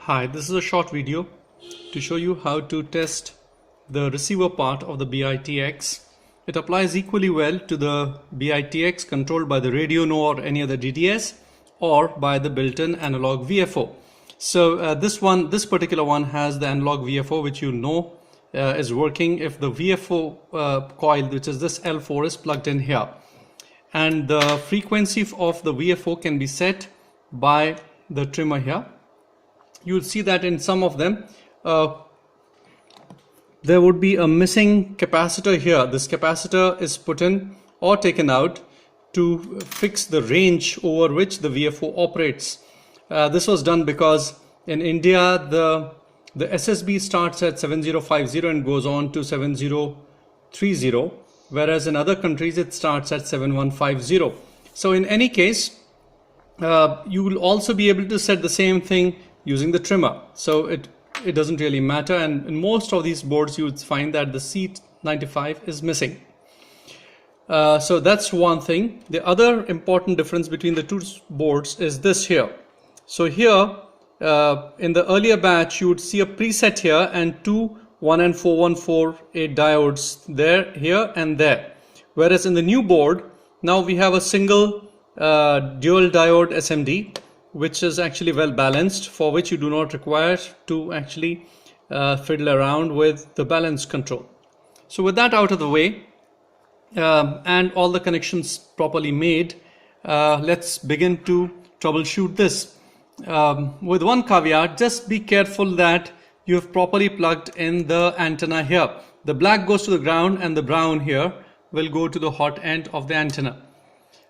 Hi, this is a short video to show you how to test the receiver part of the BITX. It applies equally well to the BITX controlled by the Radiono or any other DDS or by the built-in analog VFO. So this particular one has the analog VFO, which you know is working if the VFO coil, which is this L4, is plugged in here. And the frequency of the VFO can be set by the trimmer here. You'll see that in some of them there would be a missing capacitor here. This capacitor is put in or taken out to fix the range over which the VFO operates. This was done because in India the SSB starts at 7050 and goes on to 7030, whereas in other countries it starts at 7150. So in any case you will also be able to set the same thing using the trimmer. So it doesn't really matter, and in most of these boards you would find that the C95 is missing. So that's one thing. The other important difference between the two boards is this here. So here in the earlier batch you would see a preset here and two 1N4148 diodes there, here and there, whereas in the new board now we have a single dual diode SMD, which is actually well balanced, for which you do not require to actually fiddle around with the balance control. So with that out of the way and all the connections properly made, let's begin to troubleshoot this. With one caveat, just be careful that you have properly plugged in the antenna here. The black goes to the ground and the brown here will go to the hot end of the antenna.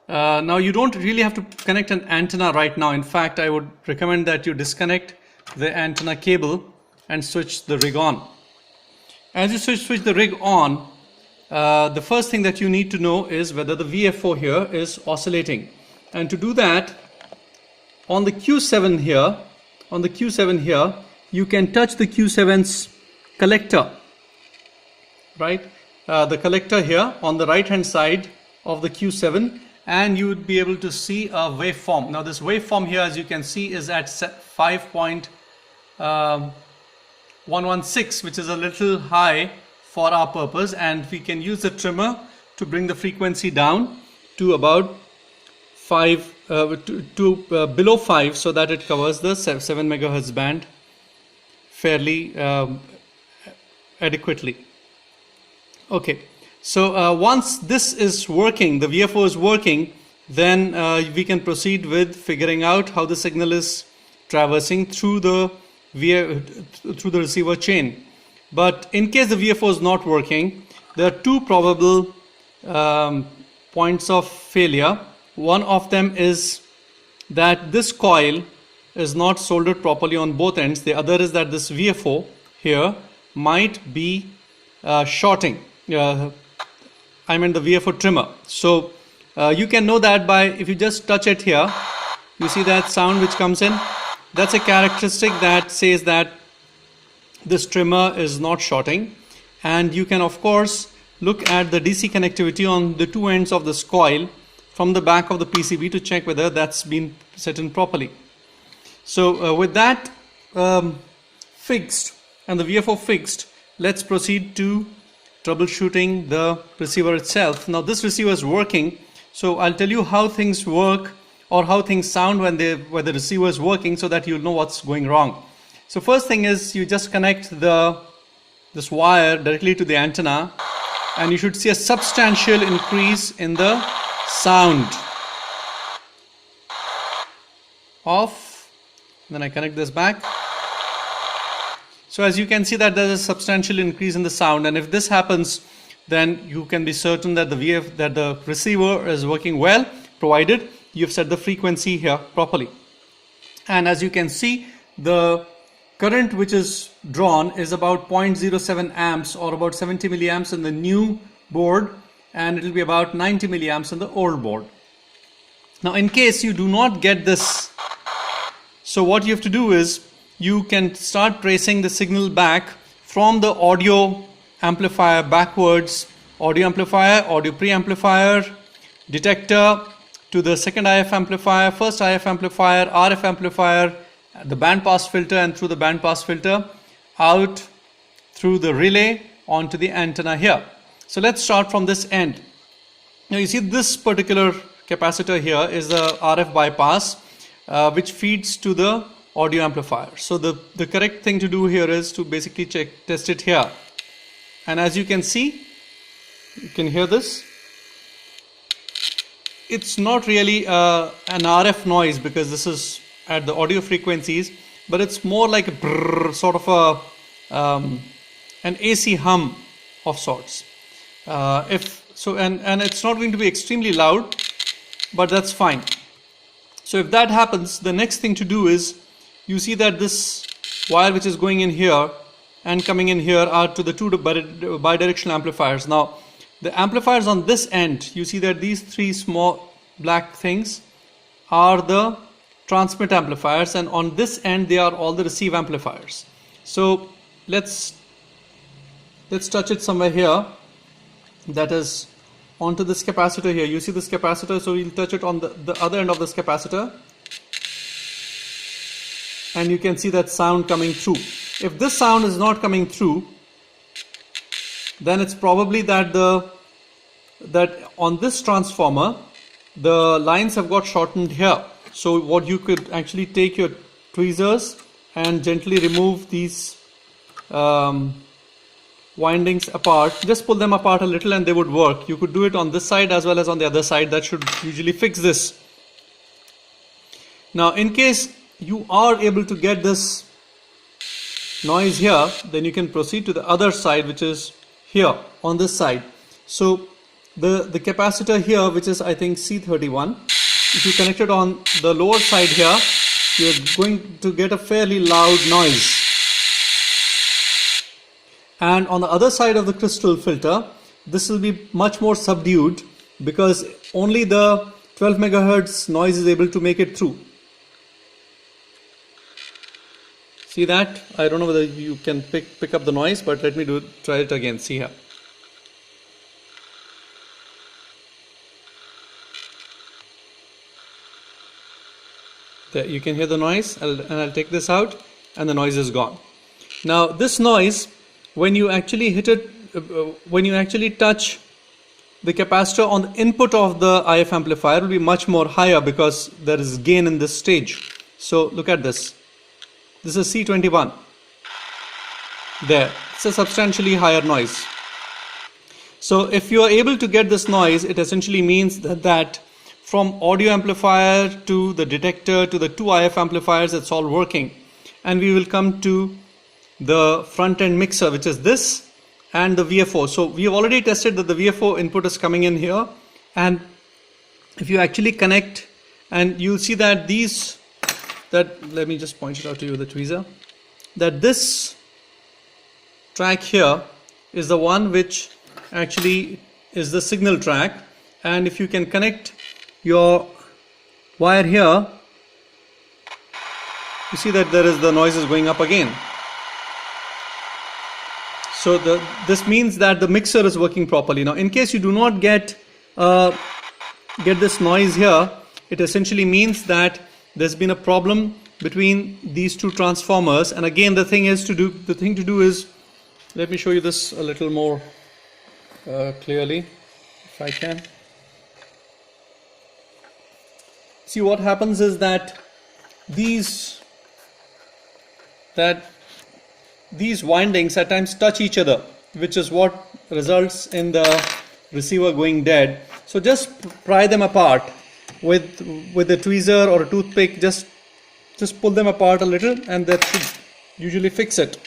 Now you don't really have to connect an antenna right now. In fact, I would recommend that you disconnect the antenna cable and switch the rig on. As you switch the rig on, the first thing that you need to know is whether the VFO here is oscillating. And to do that, on the Q7 here, you can touch the Q7's collector, right? The collector here on the right hand side of the Q7, and you would be able to see a waveform. Now this waveform here, as you can see, is at 5.116, which is a little high for our purpose, and we can use the trimmer to bring the frequency down to about 5 below 5, so that it covers the 7 megahertz band fairly adequately. Okay. So once this is working, the VFO is working, then we can proceed with figuring out how the signal is traversing through the receiver chain. But in case the VFO is not working, there are two probable points of failure. One of them is that this coil is not soldered properly on both ends. The other is that this VFO here might be shorting. I mean the VFO trimmer. So you can know that by, if you just touch it here, you see that sound which comes in. That's a characteristic that says that this trimmer is not shorting. And you can of course look at the DC connectivity on the two ends of this coil from the back of the PCB to check whether that's been set in properly. So with that fixed and the VFO fixed, let's proceed to troubleshooting the receiver itself. Now this receiver is working, so I'll tell you how things work or how things sound when the receiver is working, so that you'll know what's going wrong. So first thing is, you just connect this wire directly to the antenna, and you should see a substantial increase in the sound. Off. Then I connect this back. So as you can see that there is a substantial increase in the sound, and if this happens, then you can be certain that the receiver is working well, provided you've set the frequency here properly. And as you can see, the current which is drawn is about 0.07 amps or about 70 milliamps in the new board, and it will be about 90 milliamps in the old board. Now in case you do not get this, so what you have to do is, you can start tracing the signal back from the audio amplifier backwards, audio amplifier, audio preamplifier, detector, to the second IF amplifier, first IF amplifier, RF amplifier, the band pass filter, and through the band pass filter out through the relay onto the antenna here. So let's start from this end. Now you see this particular capacitor here is the RF bypass which feeds to the audio amplifier. So the correct thing to do here is to basically test it here. And as you can see, you can hear this. It's not really an RF noise because this is at the audio frequencies, but it's more like a brrr, sort of an AC hum of sorts. And it's not going to be extremely loud, but that's fine. So if that happens, the next thing to do is, you see that this wire which is going in here and coming in here are to the two bidirectional amplifiers. Now the amplifiers on this end, you see that these three small black things are the transmit amplifiers, and on this end they are all the receive amplifiers. So let's touch it somewhere here, that is onto this capacitor here. You see this capacitor, so we'll touch it on the other end of this capacitor, and you can see that sound coming through. If this sound is not coming through, then it's probably that on this transformer the lines have got shortened here. So what you could actually take your tweezers and gently remove these windings apart, just pull them apart a little and they would work. You could do it on this side as well as on the other side. That should usually fix this. Now in case you are able to get this noise here, then you can proceed to the other side, which is here on this side. So the capacitor here, which is I think C31, if you connect it on the lower side here, you're going to get a fairly loud noise. And on the other side of the crystal filter, this will be much more subdued because only the 12 megahertz noise is able to make it through. See that? I don't know whether you can pick up the noise, but let me try it again. See here. There, you can hear the noise, and I'll take this out and the noise is gone. Now this noise, when you actually hit it, when you actually touch the capacitor on the input of the IF amplifier, will be much more higher because there is gain in this stage. So look at this. This is C21. There, it's a substantially higher noise. So if you are able to get this noise, it essentially means that from audio amplifier to the detector to the two IF amplifiers, it's all working. And we will come to the front end mixer, which is this, and the VFO. So we have already tested that the VFO input is coming in here, and if you actually connect, and you'll see that let me just point it out to you with the tweezer, that this track here is the one which actually is the signal track, and if you can connect your wire here, you see that the noise is going up again. So this means that the mixer is working properly. Now in case you do not get this noise here, it essentially means that there's been a problem between these two transformers. And again, the thing to do is, let me show you this a little more clearly, if I can. See, what happens is that these windings at times touch each other, which is what results in the receiver going dead. So just pry them apart with a tweezer or a toothpick. Just pull them apart a little, and that should usually fix it.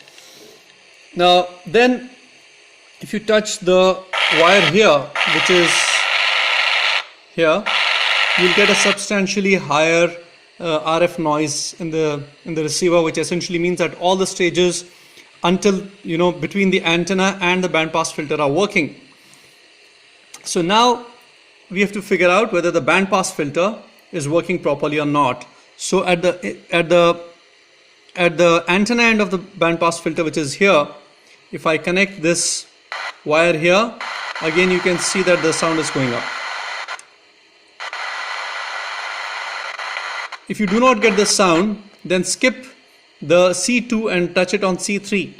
Now then, if you touch the wire here, which is here, you'll get a substantially higher RF noise in the receiver, which essentially means that all the stages until between the antenna and the bandpass filter are working. So now we have to figure out whether the bandpass filter is working properly or not. So at the antenna end of the bandpass filter, which is here, if I connect this wire here, again you can see that the sound is going up. If you do not get the sound, then skip the C2 and touch it on C3.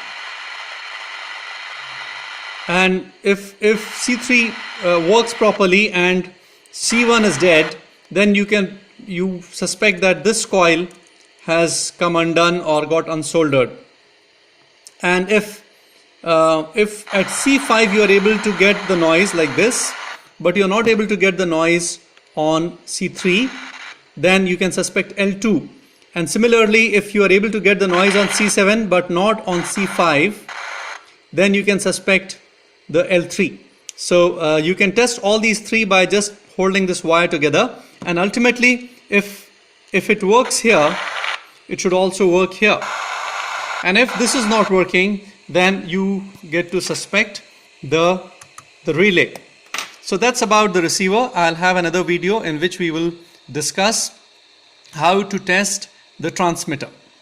And if C3 works properly and C1 is dead, then you suspect that this coil has come undone or got unsoldered. And if at C5 you are able to get the noise like this, but you're not able to get the noise on C3, then you can suspect L2. And similarly, if you are able to get the noise on C7 but not on C5, then you can suspect the L3. So you can test all these three by just holding this wire together, and ultimately if it works here, it should also work here. And if this is not working, then you get to suspect the relay. So that's about the receiver. I'll have another video in which we will discuss how to test the transmitter.